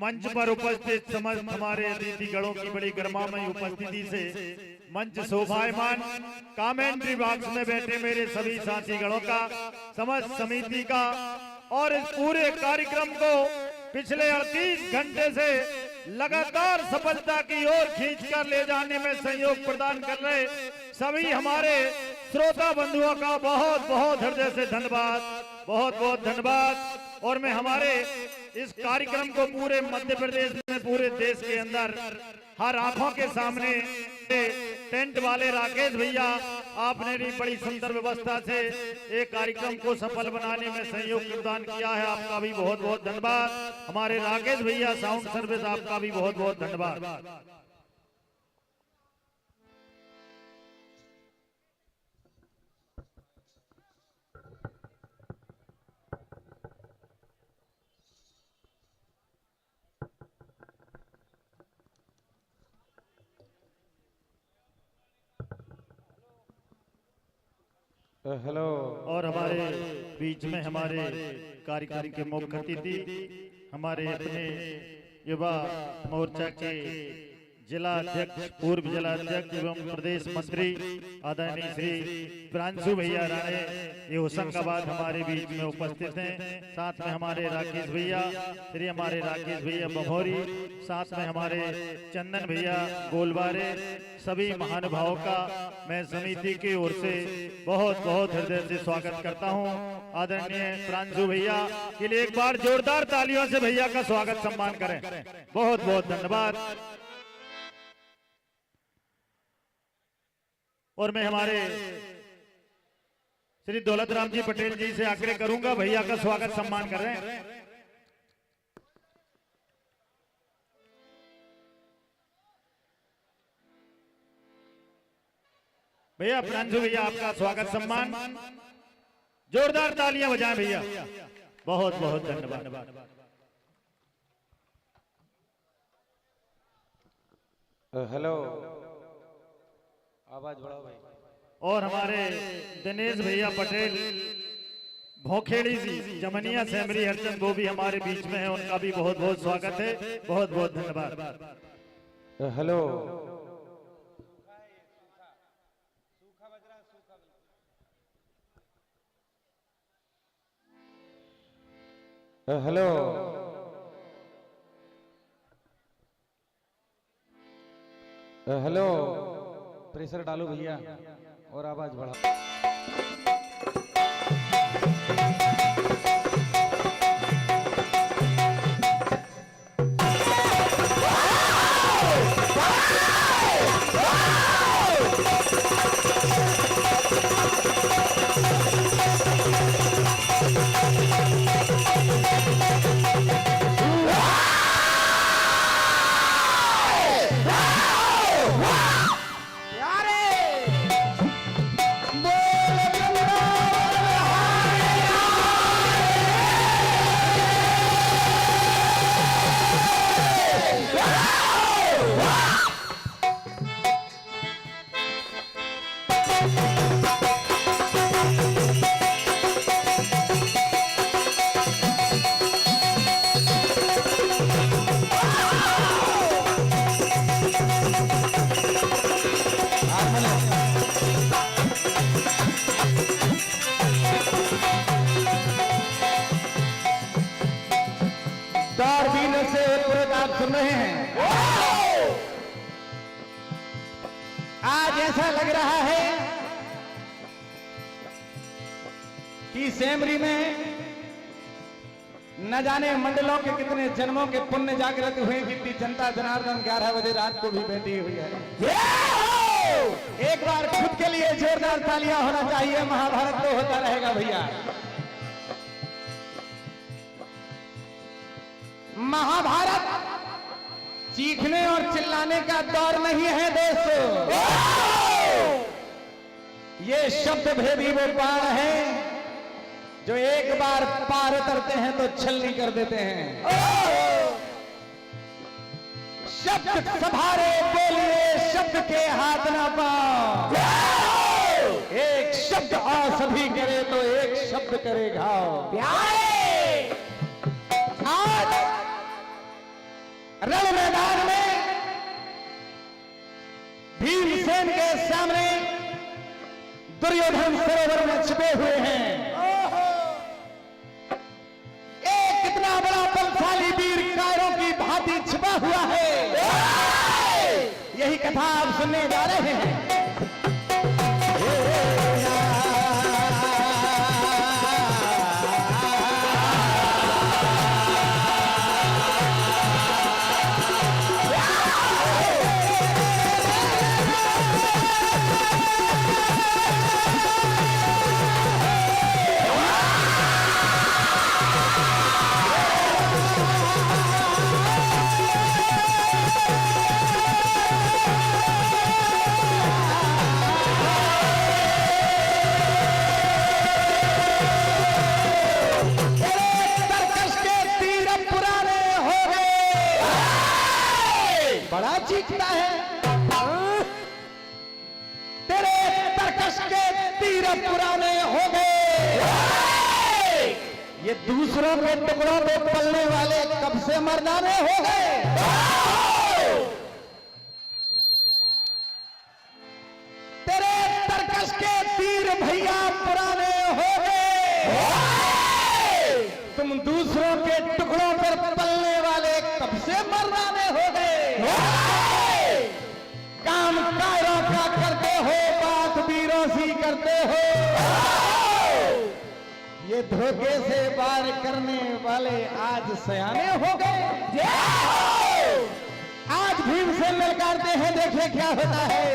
मंच पर उपस्थित समस्त हमारे अतिथिगणों की बड़ी गर्मामय उपस्थिति से मंच शोभायमान, कमेंट्री बॉक्स में बैठे मेरे सभी साथीगणों का, समस्त समिति का और इस पूरे कार्यक्रम को पिछले 38 घंटे से लगातार सफलता की ओर खींचकर ले जाने में सहयोग प्रदान कर रहे सभी हमारे श्रोता बंधुओं का बहुत बहुत हृदय से धन्यवाद, बहुत बहुत धन्यवाद। और मैं हमारे इस कार्यक्रम को पूरे मध्य प्रदेश में, पूरे देश के अंदर हर आंखों के सामने टेंट वाले राकेश भैया, आपने भी बड़ी सुंदर व्यवस्था से एक कार्यक्रम को सफल बनाने में सहयोग प्रदान किया है, आपका भी बहुत बहुत धन्यवाद। हमारे राकेश भैया साउंड सर्विस, आपका भी बहुत बहुत धन्यवाद। हेलो। और हमारे बीच में हमारे कार्यक्रम के मुख्य अतिथि हमारे अपने युवा मोर्चा के जिला अध्यक्ष, पूर्व जिला अध्यक्ष एवं प्रदेश मंत्री आदरणीय श्री प्रांशु भैया राणे, ये होशंगाबाद हमारे बीच में उपस्थित हैं। साथ में हमारे राकेश भैया, श्री हमारे राकेश भैया बमोरी, साथ में हमारे चंदन भैया गोलवारे, सभी महानुभावों का मैं समिति की ओर से बहुत बहुत हृदय से स्वागत करता हूं। आदरणीय प्रांशु भैया के लिए एक बार जोरदार तालियों से भैया का स्वागत सम्मान करें। बहुत बहुत धन्यवाद। और मैं हमारे श्री दौलत राम जी पटेल जी से आग्रह करूंगा, भैया का स्वागत सम्मान करें। भैया प्रांशु भैया, आपका स्वागत सम्मान, जोरदार तालियां बजाएं भैया, बहुत बहुत धन्यवाद। हेलो, आवाज बढ़ाओ भाई। और हमारे दिनेश भैया पटेल भोखेड़ी जी जमनिया सेमरी हरचंद, वो भी हमारे बीच में है, उनका भी बहुत बहुत स्वागत है, बहुत बहुत धन्यवाद। हेलो, हेलो, हेलो, प्रेशर डालो भैया और आवाज बढ़ाओ। आज ऐसा लग रहा है कि सेमरी में न जाने मंडलों के कितने जन्मों के पुण्य जागृत हुए, कितनी जनता जनार्दन 11 बजे रात को भी बैठी हुई है। एक बार खुद के लिए जोरदार तालियां होना चाहिए। महाभारत तो होता रहेगा भैया। महाभारत चीखने और चिल्लाने का दौर नहीं है दोस्तों, ये शब्द भेदी वो बाण है जो एक बार पार उतरते हैं तो छलनी कर देते हैं। शब्द सभारे बोलिए, शब्द के हाथ ना पाओ। एक शब्द सभी करे तो एक शब्द करे घाव। आज भीमसेन के सामने दुर्योधन सरोवर में छिपे हुए हैं। एक कितना बड़ा बलशाली वीर कायरों की भांति छिपा हुआ है। यही कथा आप सुनने जा रहे हैं। बड़ा चीखता है, तेरे तरकश के तीर पुराने हो गए। ये दूसरों के टुकड़ों पे पलने वाले कब से मर्दाने हो गए। तेरे तरकश के तीर भैया पुराने हो गए। तुम दूसरों के टुकड़ों पर पलने वाले कब से मर्दाने हो गए। काम कायरों का करते हो, बात वीरों सी करते हो। ये धोखे से वार करने वाले आज सयाने हो गए। आज भीम से ललकारते हैं, देखे क्या होता है।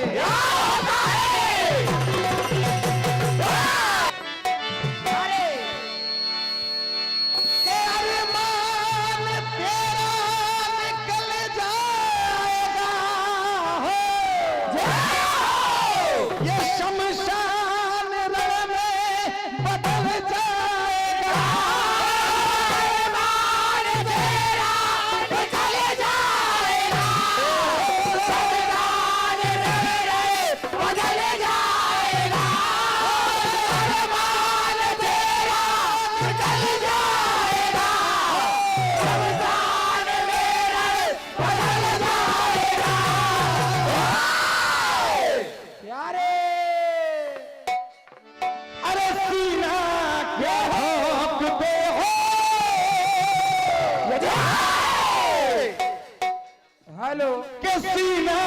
हेलो के सीना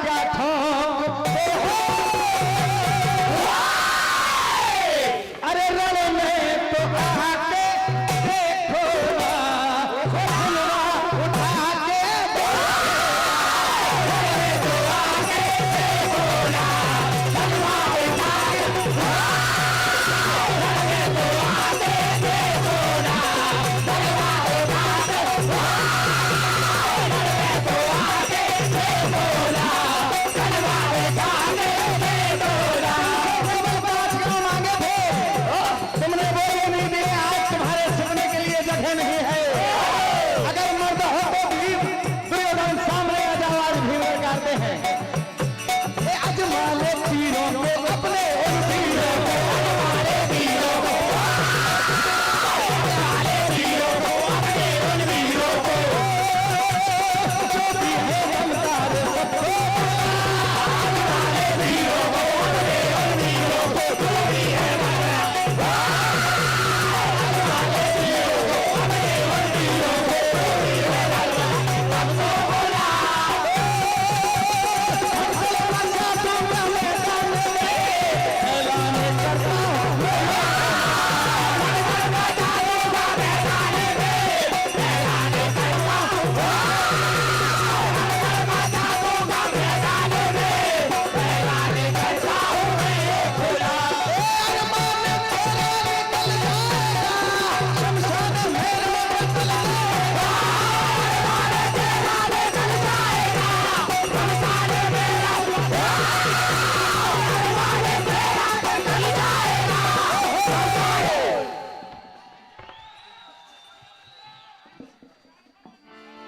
क्या ठोकते हो। अरे रण में तो आके देखो उठा के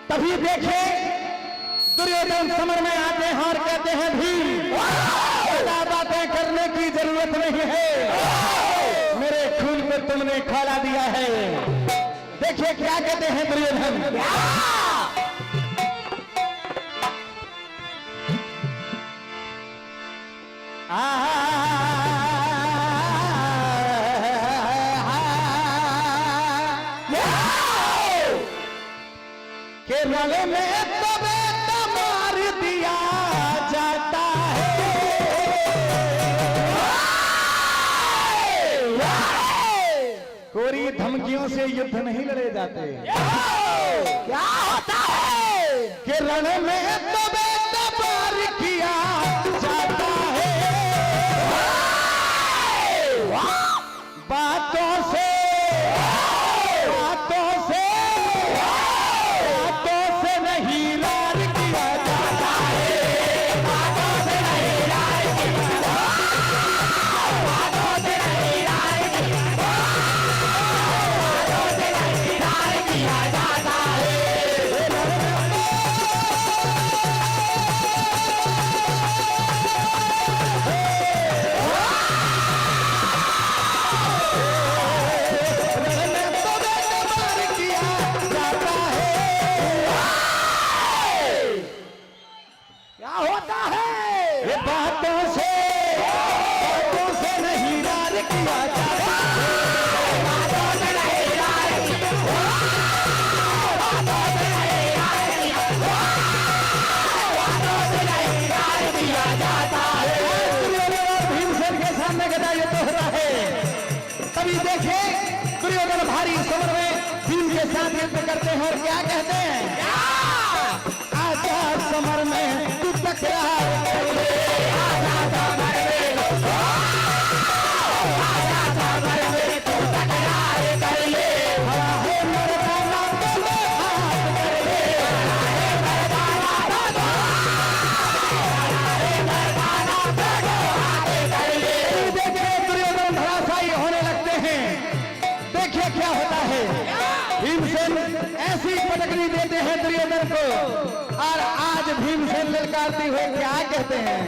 तभी देखे दुर्योधन समर में आते हैं और कहते हैं भीम ज्यादा बातें करने की जरूरत नहीं है, मेरे खून को तुमने खौला दिया है। देखिए क्या कहते हैं दुर्योधन। गले में तो बेटा मार दिया जाता है। कोरी धमकियों से युद्ध नहीं लड़े जाते। क्या होता है कि रण में तो बेटा मार किया जाता है। बातों से नहीं रार किया जाता है। बातों से नहीं रार किया जाता है। तभी देखे दुर्योधन भारी समर में भीम के साथ युद्ध करते हैं और क्या कहते हैं? आजा समर में तू टकरार कर ले। आजा समर में तू टकरार कर ले। हवा है मर्दाना तो हाथ कर ले। देखे दुर्योधन धराशायी होने लगते हैं। देखिए क्या होता है। भीमसेन ऐसी पटकनी देते हैं दुर्योधन को और आज भीमसेन ललकारते हुए क्या कहते हैं?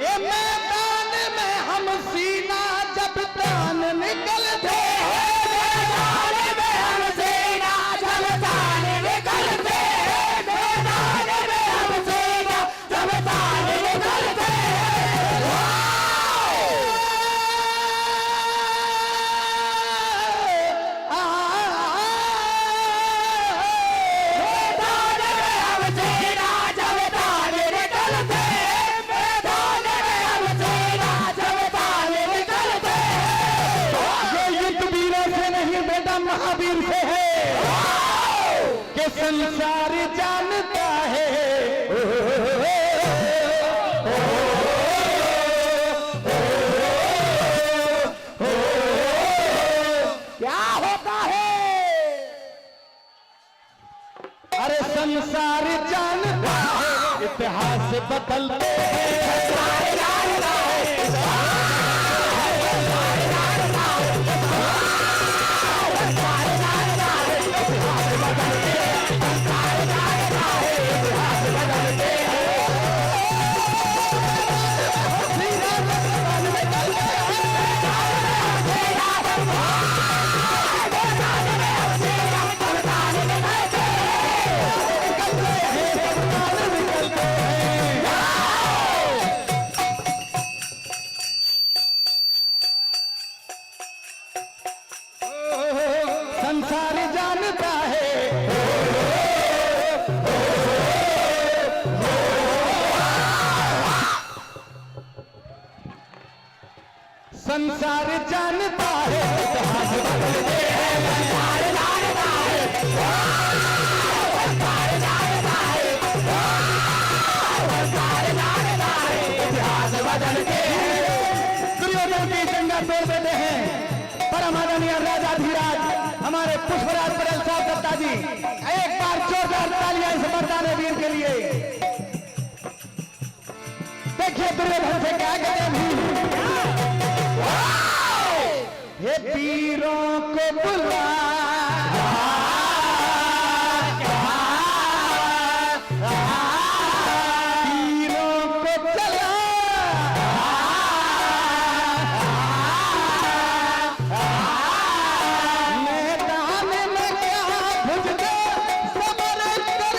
ये मैदान में हम सीना जब तान निकलते हैं। मैदान में हम सीना जब तान निकलते हैं। मैदान में हम सीना जब तान निकलते हैं। महावीर से है कि संसार जानता है। क्या होता है? अरे संसार जानता है, इतिहास बदलते हैं। संसार जानता है। संसार जानता है, इतिहास बदलते हैं। संसार जानता है, संसार जानता है, संसार जानता है, इतिहास बदलते हैं। दुर्योधन की जंगा तोड़ देते हैं। परम आदरणीय राजा धीराज हमारे पुष्पराज पटेल साहब दत्ता जी, एक बार जोरदार तालियां इस मर्दाने वीर के लिए। देखिए दुर्योधन से क्या कहते हैं भीम। हे वीरों को बुला, वीरों को चला, मैदान में क्या भुज दे समर कर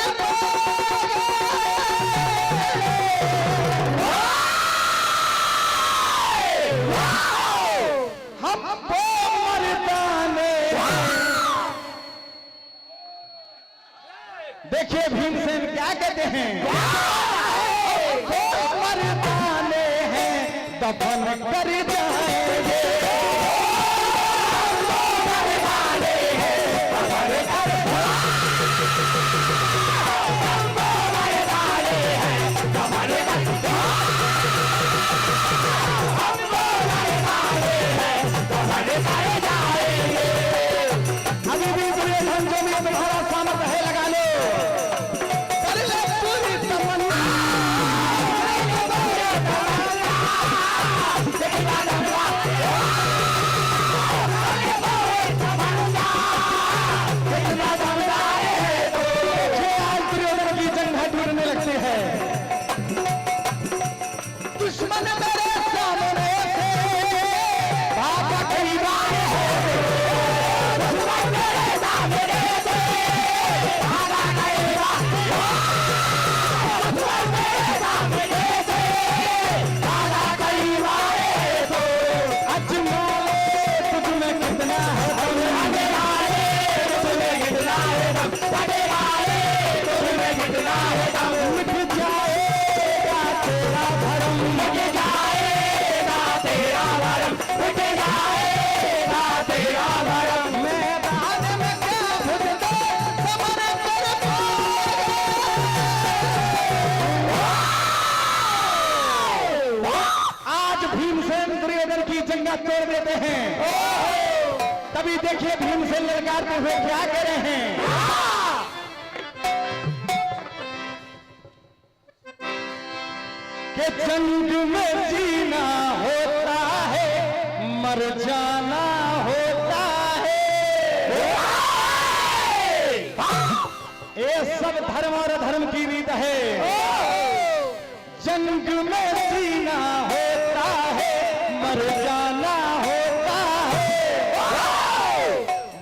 हमको मर हैं मर्दाने हैं दफन कर जाएंगे अभी भी दुर्योधन जो में तुम्हारा सामर्थ्य है लगा लो कर ले पूरी तमन्ना जो आज दुर्योधन की जंघा टूटने लगती है दुश्मन मेरे सामने से भागा कई बार तोड़ देते हैं तभी देखिए भीमसेन ललकारते हुए क्या कह रहे हैं कि जंग में जीना होता है मर जाना होता है ये सब धर्म और धर्म की रीत है जंग में जीना होता है मर जाना होता है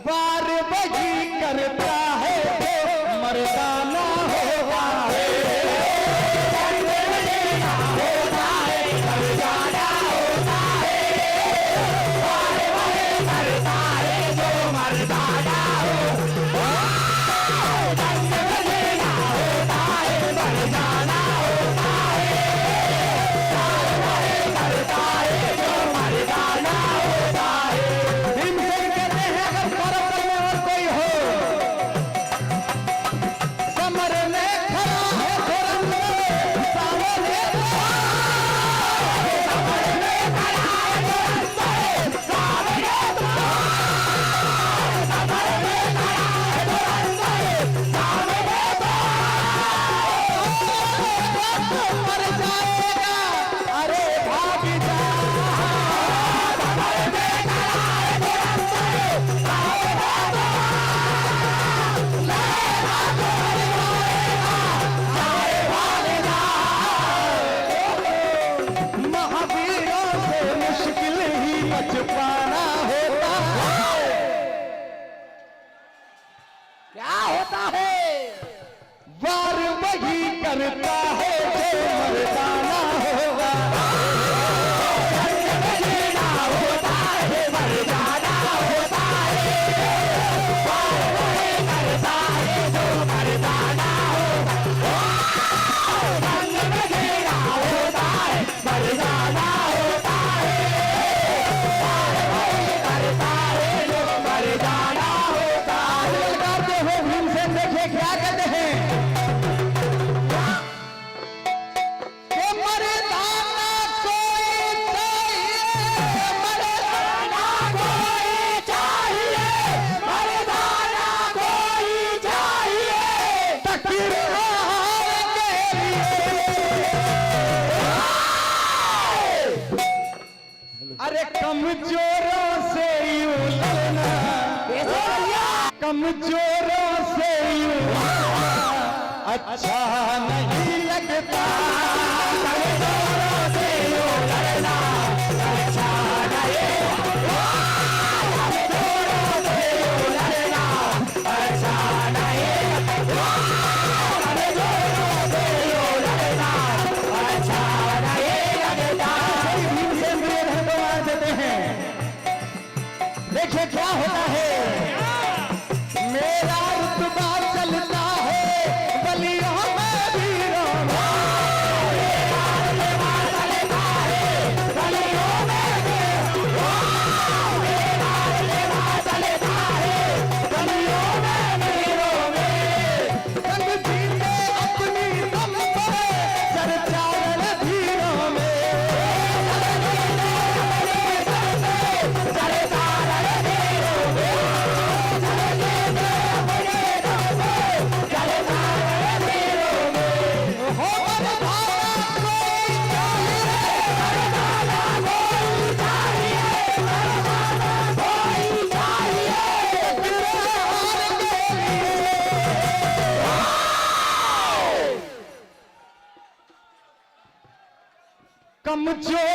वार वही करता है तो मर्दाना होता है करता है जो मर्दाना होगा होता है मर्दाना होता है करता है जो मर्दाना होता है मर्दाना होता है करता है जो मर्दाना होता है करते हो भीमसेन देखिए क्या कहते हैं अरे कमजोरों से यूं लड़ना कमजोरों से यूं अच्छा नहीं लगता कमजोरों से यूं लड़ना अच्छा नहीं कमजोरों से यूं लड़ना अच्छा नहीं कमजोरों से यूं लड़ना अच्छा नहीं लगता देखिए क्या होता है मेरा रुतबा चलता है बलियों में भी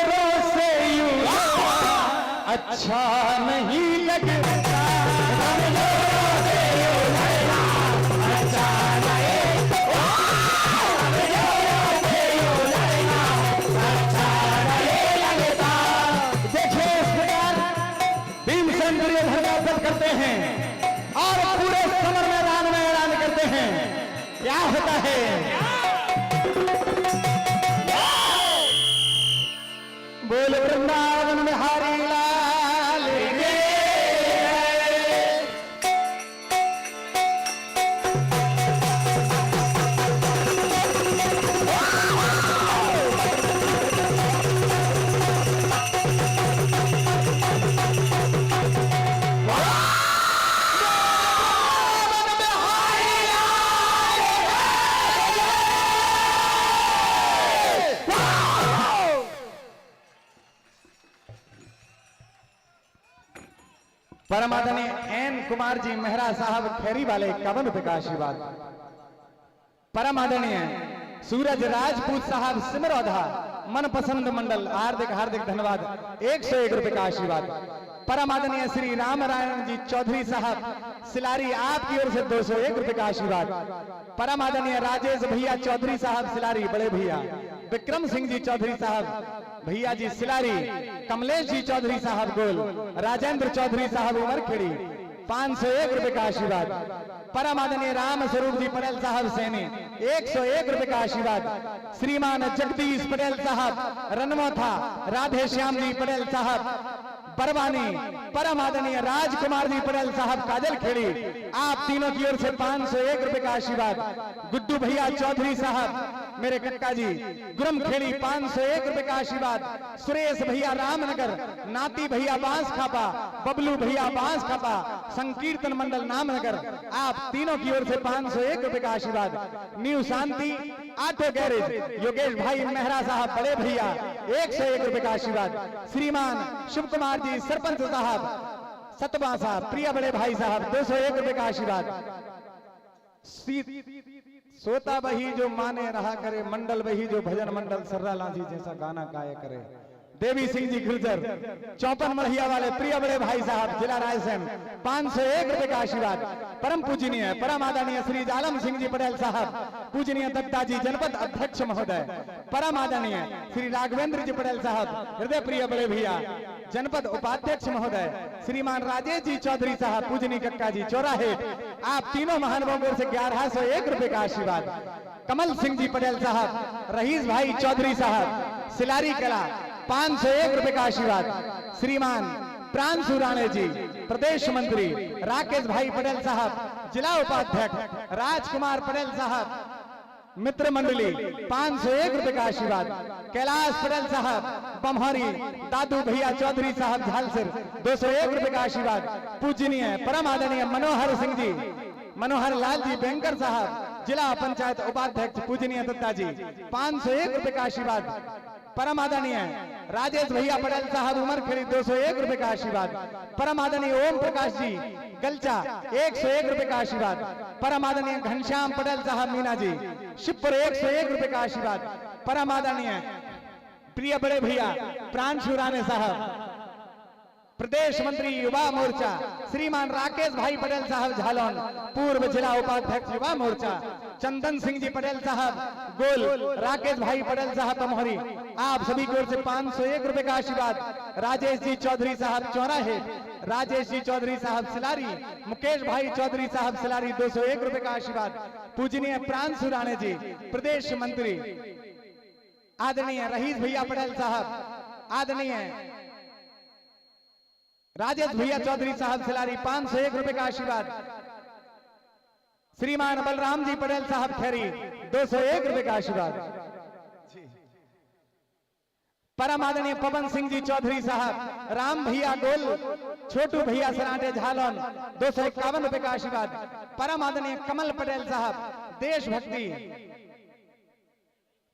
औरों से यूं अच्छा नहीं लगता, कमजोरों से यूं लड़ना अच्छा नहीं, कमजोरों से यूं लड़ना अच्छा नहीं लगता। देखिए इस प्रकार भीमसेन दुर्योधन का वध करते हैं और पूरे समर मैदान में ऐलान करते हैं, क्या होता है? बोल वृंदावन में हरि लाल की परम आदरणीय एन कुमार जी मेहरा साहब खैरी वाले 51 रुपए का आशीर्वाद। परम आदरणीय सूरज राजपूत साहब सिमरौधा मनपसंद मंडल हार्दिक हार्दिक धन्यवाद 101 रुपए का आशीर्वाद। परम आदरणीय श्री राम नारायण जी चौधरी साहब सिलारी आपकी ओर से 201 रुपए का आशीर्वाद। परम आदरणीय राजेश भैया चौधरी साहब सिलारी बड़े भैया, विक्रम सिंह जी चौधरी साहब भैया जी सिलारी, कमलेश जी चौधरी साहब गोल, राजेंद्र चौधरी साहब उमरखेड़ी 501 रुपए का आशीर्वाद। परम आदरणीय राम स्वरूप जी पटेल साहब सैनी 101 रुपए का आशीर्वाद। श्रीमान जगदीश पटेल साहब रनमोथा, राधे श्याम जी पटेल साहब बरवानी, परम आदरणीय राजकुमार जी पटेल साहब काजल खेड़ी, आप तीनों की ओर से 501 रुपए का आशीर्वाद। गुड्डू भैया चौधरी साहब मेरे कक्का जी गुरम खेड़ी 501 रुपए का आशीर्वाद। सुरेश भैया रामनगर, नाती भैया बांस खापा, बबलू भैया बांस खापा, संकीर्तन मंडल नामनगर, आप तीनों की ओर से 501 रुपए का आशीर्वाद। न्यू शांति ऑटो गैरेज योगेश भाई मेहरा साहब बड़े भैया 101 रुपए का आशीर्वाद। श्रीमान शिव कुमार जी सरपंच साहब सतवा साहब प्रिय बड़े भाई साहब 201 रुपए का आशीर्वाद। सोता वही जो माने रहा करे, मंडल वही जो भजन मंडल सर्रा लांझी जैसा गाना गाया करे। देवी सिंह जी गुर्जर 54 मढ़िया वाले प्रिय बड़े भाई साहब जिला रायसेन 501 रुपए का आशीर्वाद। परम पूजनीय परम आदरणीय श्री जालम सिंह जी पटेल साहब पूजनीय दत्ता जी जनपद अध्यक्ष महोदय, परम आदरणीय श्री राघवेंद्र जी पटेल साहब हृदय प्रिय बड़े भैया जनपद उपाध्यक्ष महोदय, श्रीमान राजेश जी चौधरी साहब पूजनी कक्का जी चौराहे, आप तीनों महानुभावों से 1101 रुपए का आशीर्वाद। कमल सिंह जी पटेल साहब, रहीस भाई चौधरी साहब सिलारी कला 501 रुपए का आशीर्वाद। श्रीमान प्रांशु राणे जी प्रदेश मंत्री, राकेश भाई पटेल साहब जिला उपाध्यक्ष, राजकुमार पटेल साहब मित्र मंडली 501 रुपए का आशीर्वाद। कैलाश पटेल साहब बमहरी, दादू भैया चौधरी साहब झालसिर 201 रुपए का आशीर्वाद। पूजनीय परम आदरणीय मनोहर सिंह जी, मनोहर लाल जी बैंकर साहब जिला पंचायत उपाध्यक्ष पूजनीय दत्ता जी 501 रुपए का आशीर्वाद। परम आदरणीय राजेश भैया पटेल साहब उमरखेड़ी 201 रुपए का आशीर्वाद। परम आदरणीय ओम प्रकाश जी गलचा 101 रुपए का आशीर्वाद। परम आदरणीय घनश्याम पटेल साहब मीना जी शिवपुर 101 रुपए का आशीर्वाद। परम आदरणीय प्रिय बड़े भैया प्रांशु राणे साहब प्रदेश मंत्री युवा मोर्चा, श्रीमान राकेश भाई पटेल साहब झालोन पूर्व जिला उपाध्यक्ष युवा मोर्चा, चंदन सिंह जी पटेल साहब गोल, राकेश भाई पटेल साहब तमोहरी, आप सभी की ओर से 501 रुपए का आशीर्वाद। राजेश जी चौधरी साहब चौराहे, राजेश जी चौधरी साहब सिलारी, मुकेश भाई चौधरी साहब सिलारी 201 रुपए का आशीर्वाद। पूजनीय प्रांशु राणे जी प्रदेश मंत्री, आदरणीय रहीस भैया पटेल साहब, आदरणीय राजेश भैया चौधरी साहब सिलारी 501 रुपए का आशीर्वाद। श्रीमान बलराम जी पटेल साहब खैरी 201 रुपए का आशीर्वाद। परम आदरणीय पवन सिंह जी चौधरी साहब, राम भैया गोल, छोटू भैया सराटे झालोन 251 रुपए का आशीर्वाद। परम आदरणीय कमल पटेल साहब देशभक्ति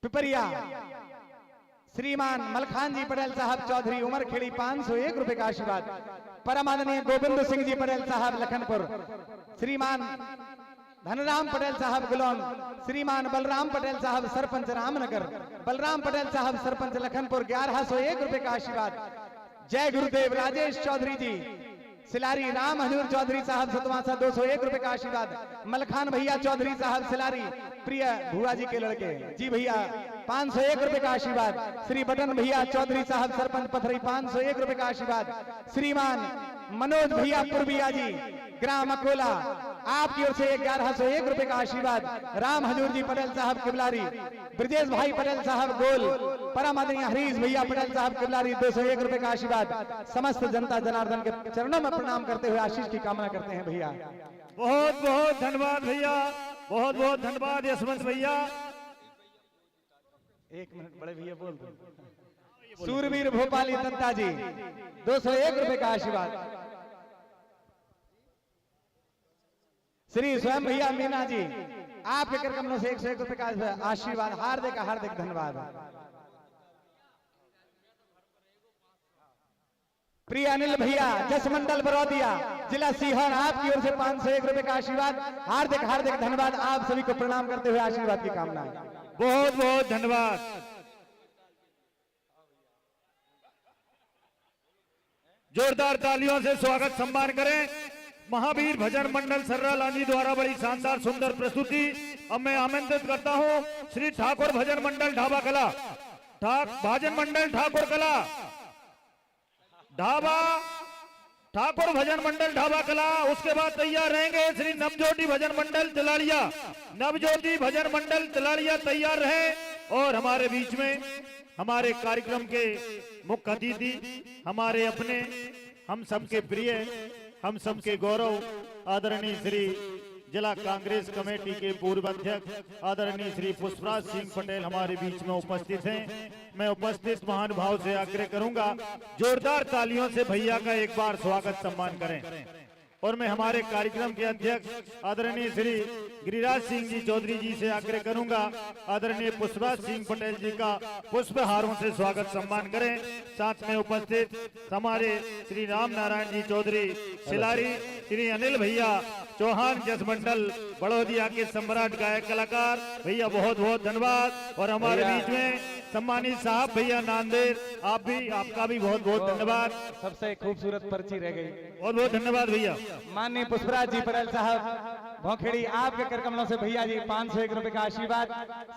पिपरिया, श्रीमान मलखान जी पटेल साहब चौधरी उमरखेड़ी 501 रुपए का आशीर्वाद। परम आदरणीय गोविंद सिंह जी पटेल साहब लखनपुर, श्रीमान धनराम पटेल साहब गुलौन, श्रीमान बलराम पटेल साहब सरपंच रामनगर, बलराम पटेल साहब सरपंच लखनपुर 1101 रुपए का आशीर्वाद। जय गुरुदेव राजेश चौधरी जी सिलारी, राम हजूर चौधरी साहब सतवासा 201 रुपए का आशीर्वाद। मलखान भैया चौधरी साहब सिलारी, प्रिय भुआ जी के लड़के जी भैया 501 रुपए का आशीर्वाद। श्री बटन भैया चौधरी साहब सरपंच पथरी 501 रुपए का आशीर्वाद। श्रीमान मनोज भैया पुरबिया जी ग्राम अकोला, आपकी ओर से 1101 रुपए का आशीर्वाद। राम हजूर जी पटेल साहब किबलारी, ब्रजेश भाई पटेल साहब गोल, परम आदरणीय हरीश भैया पटेल साहब किबलारी 201 रुपए का आशीर्वाद। समस्त जनता जनार्दन के चरणों में प्रणाम करते हुए आशीष की कामना करते हैं भैया। बहुत बहुत धन्यवाद भैया, बहुत बहुत धन्यवाद यशवंत भैया। 1 मिनट बड़े भैया बोल दो। सूरवीर भोपाली दत्ता जी 201 रुपए का आशीर्वाद। श्री स्वयं भैया मीना जी आपके कर कमलों से 101 रुपए का आशीर्वाद। हार्दिक हार्दिक धन्यवाद। प्रिय अनिल भैया जसमंडल बरौदिया जिला सीहोर, आपकी ओर से 501 रुपए का आशीर्वाद। हार्दिक हार्दिक धन्यवाद। आप सभी को प्रणाम करते हुए आशीर्वाद की कामना। बहुत बहुत धन्यवाद। जोरदार तालियों से स्वागत सम्मान करें महावीर भजन मंडल सर्रा लांजी द्वारा बड़ी शानदार सुंदर प्रस्तुति। अब मैं आमंत्रित करता हूं श्री ठाकुर भजन मंडल ढाबा कला, भजन मंडल ठाकुर कला ढाबा, ठाकुर भजन मंडल ढाबा कला। उसके बाद तैयार रहेंगे श्री नवज्योति भजन मंडल तिलाड़िया, नवज्योति भजन मंडल तिलाड़िया तैयार रहे। और हमारे बीच में हमारे कार्यक्रम के मुख्य अतिथि, हमारे अपने, हम सबके प्रिय, हम सबके गौरव, आदरणीय श्री जिला कांग्रेस कमेटी के पूर्व अध्यक्ष आदरणीय श्री पुष्पराज सिंह पटेल हमारे बीच में उपस्थित हैं। मैं उपस्थित महानुभाव से आग्रह करूंगा जोरदार तालियों से भैया का एक बार स्वागत सम्मान करें। और मैं हमारे कार्यक्रम के अध्यक्ष आदरणीय श्री गिरिराज सिंह जी चौधरी जी से आग्रह करूंगा आदरणीय पुष्पराज सिंह पटेल जी का पुष्पहारों से स्वागत सम्मान करें। साथ में उपस्थित हमारे श्री राम नारायण जी चौधरी सिलारी, श्री अनिल भैया चौहान जसमंडल बड़ौदिया के सम्राट गायक कलाकार भैया, बहुत बहुत धन्यवाद। और हमारे बीच में सम्मानित साहब भैया नांदेड़, आप भी, आपका भी बहुत बहुत धन्यवाद। सबसे खूबसूरत पर्ची रह गई, बहुत बहुत धन्यवाद भैया। माननीय पुष्पराज जी पटेल साहब भौखेड़ी, आपके कर कमलों से भैया जी 501 रुपए का आशीर्वाद।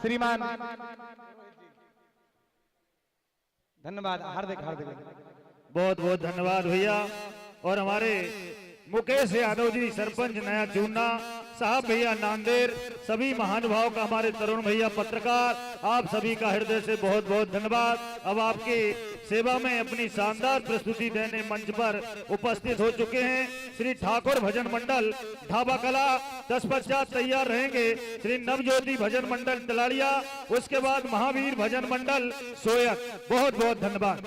श्रीमान धन्यवाद, हार्दिक हार्दिक बहुत बहुत धन्यवाद भैया। और हमारे मुकेश यादव जी सरपंच नया चूना साहब भैया नांदेड़, सभी महानुभाव का, हमारे तरुण भैया पत्रकार, आप सभी का हृदय से बहुत बहुत धन्यवाद। अब आपकी सेवा में अपनी शानदार प्रस्तुति देने मंच पर उपस्थित हो चुके हैं श्री ठाकुर भजन मंडल ढाबा कला। तत्पश्चात तैयार रहेंगे श्री नवज्योति भजन मंडल तिलाड़िया, उसके बाद महावीर भजन मंडल सोयत। बहुत बहुत धन्यवाद।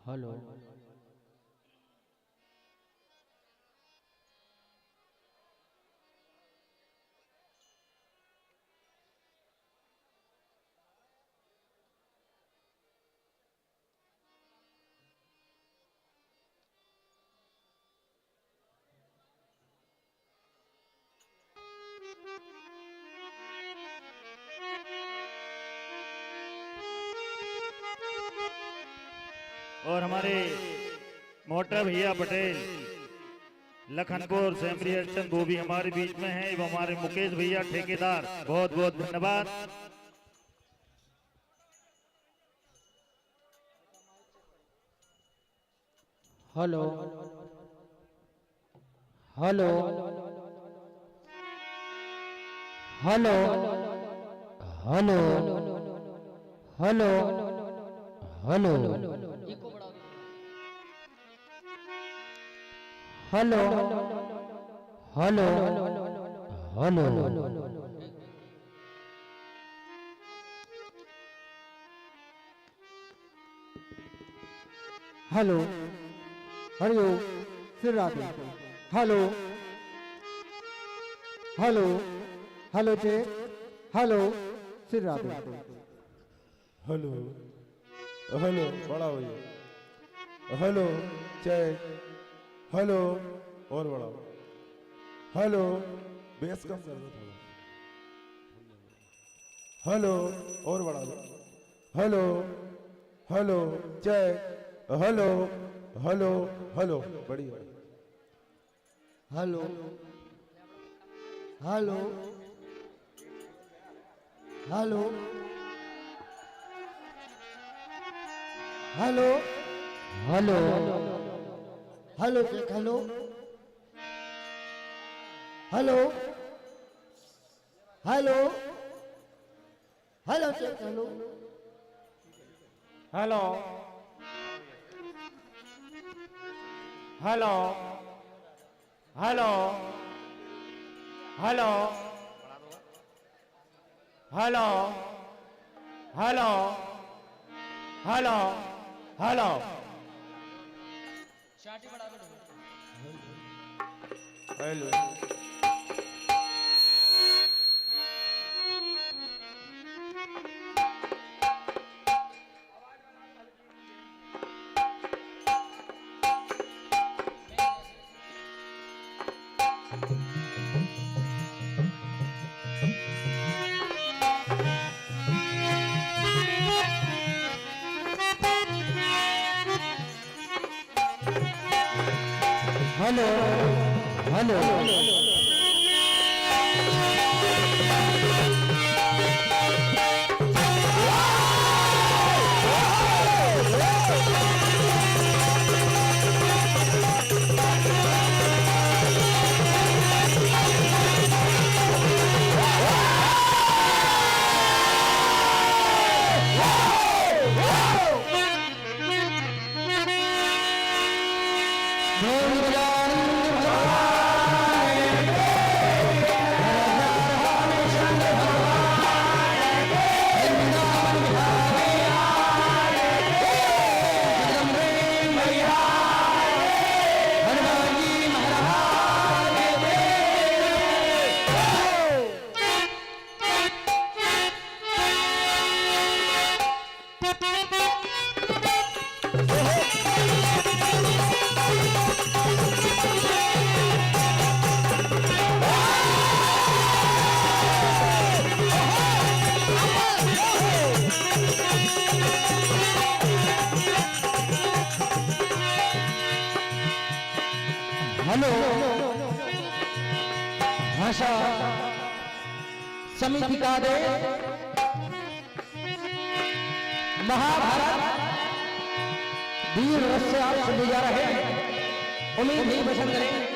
हेलो, और हमारे मोटा भैया पटेल लखनपुर सेमरी अर्चन वो भी हमारे बीच में हैं। वो हमारे मुकेश भैया ठेकेदार, बहुत बहुत धन्यवाद। Hello hello hello hello hello hello hello hello hello hello हरिओ फिर राधे हेलो हेलो हेलो जे हेलो फिर राधे हेलो हेलो बड़ा हो गया हेलो चेक हेलो और बड़ा हो। हेलो बेस कम कर दो थोड़ा हेलो और बड़ा हो। Hello hello check hello hello hello बढ़िया hello hello hello hello hello hello check hello hello hello hello check hello hello hello hello hello hello hello hello hello hello hello hello hello भाषा समिति का दे महाभारत वीर रस से आप सुन जा रहे हैं उम्मीद नहीं पसंद करें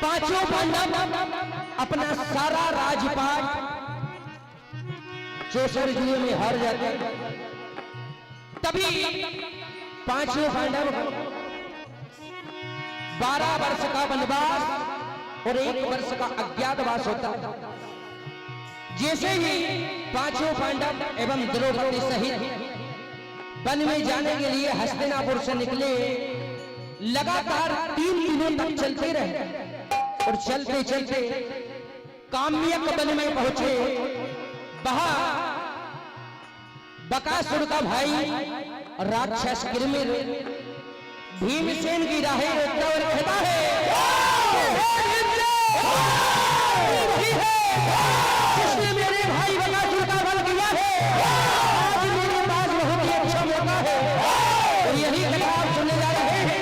पांचों पांडव अपना सारा राजपाट चौसर जुए में हार जाते हैं। तभी पांचों पांडव 12 वर्ष का वनवास और 1 वर्ष का अज्ञातवास होता है। जैसे ही पांचों पांडव एवं द्रौपदी सहित वन में जाने के लिए हस्तिनापुर से निकले, लगातार 3 दिनों तक चलते रहे और चलते चलते काम्यक वन में पहुंचे। वहां बकासुर का भाई राक्षस किरमिर भीमसेन की राहें रोकता और कहता है जिसने मेरे भाई बकासुर का वध किया है, आज मेरे पास बहुत ही अच्छा मौका है। और यही कथा आप सुनने जा रहे हैं।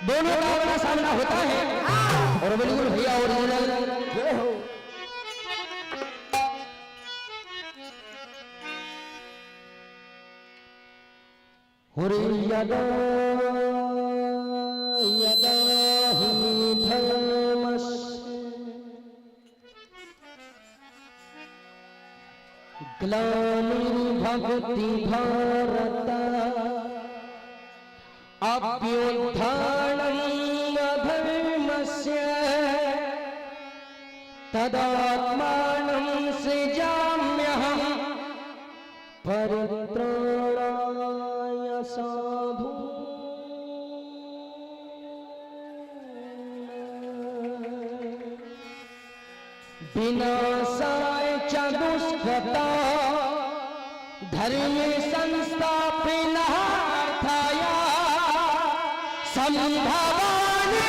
दोनों का अपना सामना होता है और बिल्कुल भैया ओरिजिनल जय हो। यदा यदा हि धर्मस्य ग्लानिर्भवति भारत अभ्युत्थानम् अधर्मस्य तदात्मानं सृजाम्यहम् परित्राणाय साधूनां विनाशाय च दुष्कृता धर्मे संस्थापनार्थाय संभवामि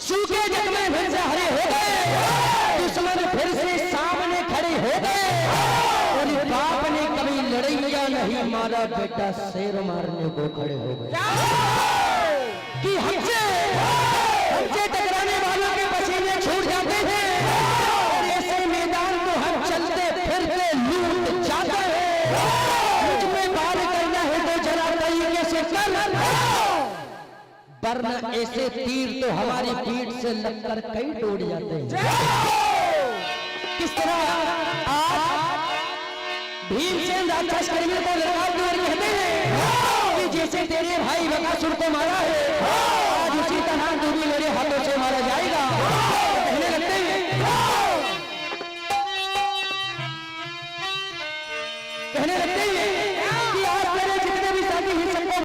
सूखे जग में फिर से हरे हो गए, दुश्मन फिर से सामने खड़े हो गए। और बाप ने कभी लड़ैया नहीं मारा, बेटा शेर मारने को खड़े हो गए। कि हमसे टकराने वालों के पसीने छूट जाते हैं और ऐसे मैदान तो हम चलते फिरते लूट जाते हैं। मुझ में पार करना है तो जरा तरीके से कर, वरना ऐसे तीर तो हमारी पीठ से लगकर कई टूट जाते हैं। किस तरह आज भीमसेन राक्षस किरमिर को लड़ाते और कहते हैं कि जैसे तेरे भाई बकासुर को मारा है, आज उसी तरह तू भी मेरे हाथों से मारा जाएगा। कहने लगते हैं कि आज मेरे जितने भी साथी हैं सबको